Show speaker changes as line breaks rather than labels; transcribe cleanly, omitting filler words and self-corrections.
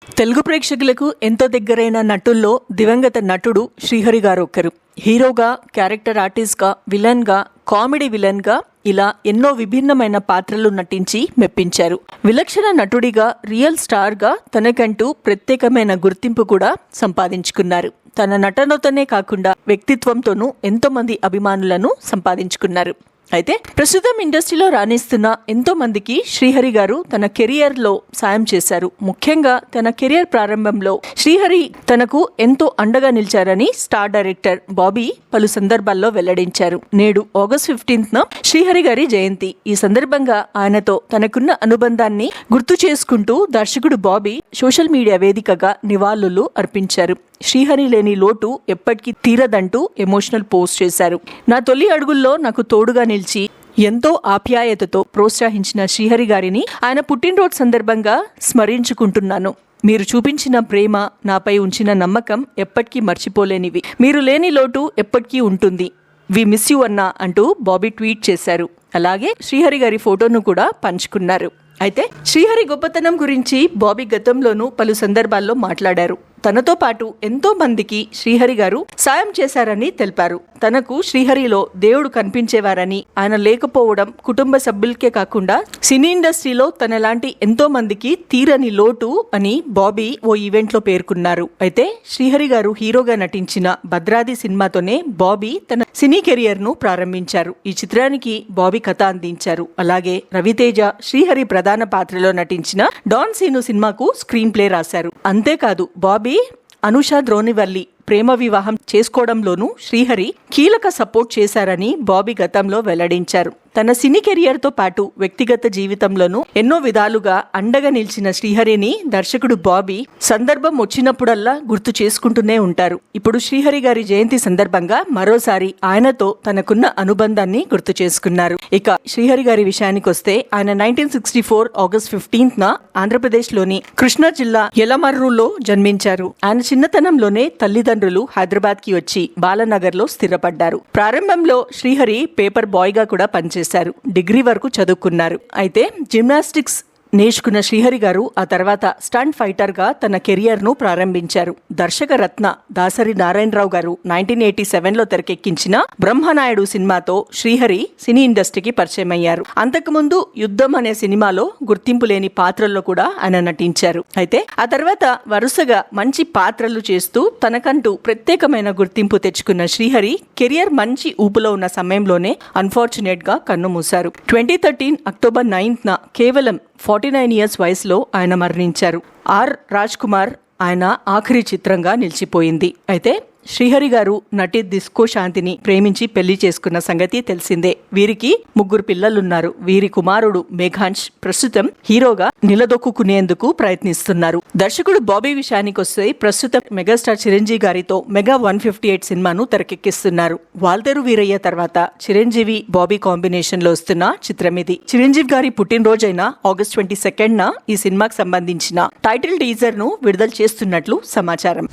తెలుగు ప్రేక్షకులకు ఎంతో దగ్గరైన నటుల్లో దివంగత నటుడు శ్రీహరి గారు ఒకరు. హీరోగా, క్యారెక్టర్ ఆర్టిస్ట్గా, విలన్గా, కామెడీ విలన్గా ఇలా ఎన్నో విభిన్నమైన పాత్రలు నటించి మెప్పించారు. విలక్షణ నటుడిగా, రియల్ స్టార్గా తనకంటూ ప్రత్యేకమైన గుర్తింపు కూడా సంపాదించుకున్నారు. తన నటనతోనే కాకుండా వ్యక్తిత్వంతోనూ ఎంతో మంది అభిమానులను సంపాదించుకున్నారు. అయితే ప్రస్తుతం ఇండస్ట్రీలో రాణిస్తున్న ఎంతో మందికి శ్రీహరి గారు తన కెరియర్లో సాయం చేశారు. ముఖ్యంగా తన కెరియర్ ప్రారంభంలో శ్రీహరి తనకు ఎంతో అండగా నిలిచారని స్టార్ డైరెక్టర్ బాబీ పలు సందర్భాల్లో వెల్లడించారు. నేడు ఆగస్ట్ 15న శ్రీహరి గారి జయంతి. ఈ సందర్భంగా ఆయనతో తనకున్న అనుబంధాన్ని గుర్తు చేసుకుంటూ దర్శకుడు బాబీ సోషల్ మీడియా వేదికగా నివాళులు అర్పించారు. శ్రీహరి లేని లోటు ఎప్పటికీ తీరదంటూ ఎమోషనల్ పోస్ట్ చేశారు. నా తొలి అడుగుల్లో నాకు తోడుగా నిలిచి ఎంతో ఆప్యాయతతో ప్రోత్సహించిన శ్రీహరి గారిని ఆయన పుట్టినరోజు సందర్భంగా స్మరించుకుంటున్నాను. మీరు చూపించిన ప్రేమ, నాపై ఉంచిన నమ్మకం ఎప్పటికీ మర్చిపోలేనివి. మీరు లేని లోటు ఎప్పటికీ ఉంటుంది. వి మిస్ యూ అన్నా అంటూ బాబీ ట్వీట్ చేశారు. అలాగే శ్రీహరి గారి ఫోటోను కూడా పంచుకున్నారు. అయితే శ్రీహరి గొప్పతనం గురించి బాబీ గతంలోనూ పలు సందర్భాల్లో మాట్లాడారు. తనతో పాటు ఎంతో మందికి శ్రీహరి గారు సాయం చేశారని తెలిపారు. తనకు శ్రీహరిలో దేవుడు కనిపించేవారని, ఆయన లేకపోవడం కుటుంబ సభ్యులకే కాకుండా సినీ ఇండస్ట్రీలో తనలాంటి ఎంతో మందికి తీరని లోటు అని బాబీ ఓ ఈవెంట్ లో పేర్కొన్నారు. అయితే శ్రీహరి గారు హీరోగా నటించిన భద్రాది సినిమాతోనే బాబీ తన సినీ కెరియర్ ను ప్రారంభించారు. ఈ చిత్రానికి బాబీ కథ అందించారు. అలాగే రవితేజ శ్రీహరి ప్రధాన పాత్రలో నటించిన డాన్ సీను సినిమాకు స్క్రీన్ ప్లే రాశారు. అంతేకాదు బాబీ అనుషా ద్రోణివల్లి ప్రేమ వివాహం చేసుకోవడంలోనూ శ్రీహరి కీలక సపోర్ట్ చేశారని బాబీ గతంలో వెల్లడించారు. తన సినీ కెరియర్తో పాటు వ్యక్తిగత జీవితంలోనూ ఎన్నో విధాలుగా అండగా నిలిచిన శ్రీహరిని దర్శకుడు బాబీ సందర్భం వచ్చినప్పుడల్లా గుర్తు చేసుకుంటూనే ఉంటారు. ఇప్పుడు శ్రీహరి గారి జయంతి సందర్భంగా మరోసారి ఆయనతో తనకున్న అనుబంధాన్ని గుర్తు చేసుకున్నారు. ఇక శ్రీహరి గారి విషయానికి వస్తే ఆయన 1964 ఆగస్ట్ 15న ఆంధ్రప్రదేశ్లోని కృష్ణా జిల్లా యలమర్రులో జన్మించారు. ఆయన చిన్నతనంలోనే తల్లిదండ్రులు హైదరాబాద్ కి వచ్చి బాలనగర్ లో స్థిరపడ్డారు. ప్రారంభంలో శ్రీహరి పేపర్ బాయ్ గా కూడా పనిచేశారు. డిగ్రీ వరకు చదువుకున్నారు. అయితే జిమ్నాస్టిక్స్ నేర్చుకున్న శ్రీహరి గారు ఆ తర్వాత స్టంట్ ఫైటర్ గా తన కెరియర్ ను ప్రారంభించారు. దర్శక రత్న దాసరి నారాయణరావు గారు 1987లో తెరకెక్కించిన బ్రహ్మనాయుడు సినిమాతో శ్రీహరి సినీ ఇండస్ట్రీకి పరిచయం అయ్యారు. అంతకుముందు యుద్ధం అనే సినిమాలో గుర్తింపు లేని పాత్రల్లో కూడా ఆయన నటించారు. అయితే ఆ తర్వాత వరుసగా మంచి పాత్రలు చేస్తూ తనకంటూ ప్రత్యేకమైన గుర్తింపు తెచ్చుకున్న శ్రీహరి కెరియర్ మంచి ఊపులో ఉన్న సమయంలోనే అన్ఫార్చునేట్ గా కన్నుమూశారు. 2013 అక్టోబర్ 9న కేవలం 49 ఇయర్స్ వయసులో ఆయన మరణించారు. ఆర్ రాజ్ కుమార్ ఆయన ఆఖరి చిత్రంగా నిలిచిపోయింది. అయితే శ్రీహరి గారు నటి దిస్కో శాంతిని ప్రేమించి పెళ్లి చేసుకున్న సంగతి తెలిసిందే. వీరికి 3 పిల్లలున్నారు. వీరి కుమారుడు మేఘాంష్ ప్రస్తుతం హీరోగా నిలదొక్కునేందుకు ప్రయత్నిస్తున్నారు. దర్శకుడు బాబీ విషయానికి వస్తే ప్రస్తుతం మెగాస్టార్ చిరంజీవి గారితో మెగా 158 సినిమాను తెరకెక్కిస్తున్నారు. వాల్తేరు వీరయ్య తర్వాత చిరంజీవి బాబీ కాంబినేషన్ లో వస్తున్న చిత్రం ఇది. చిరంజీవి గారి పుట్టినరోజైన ఆగస్ట్ 22న ఈ సినిమాకు సంబంధించిన టైటిల్ టీజర్ ను విడుదల చేస్తున్నట్లు సమాచారం.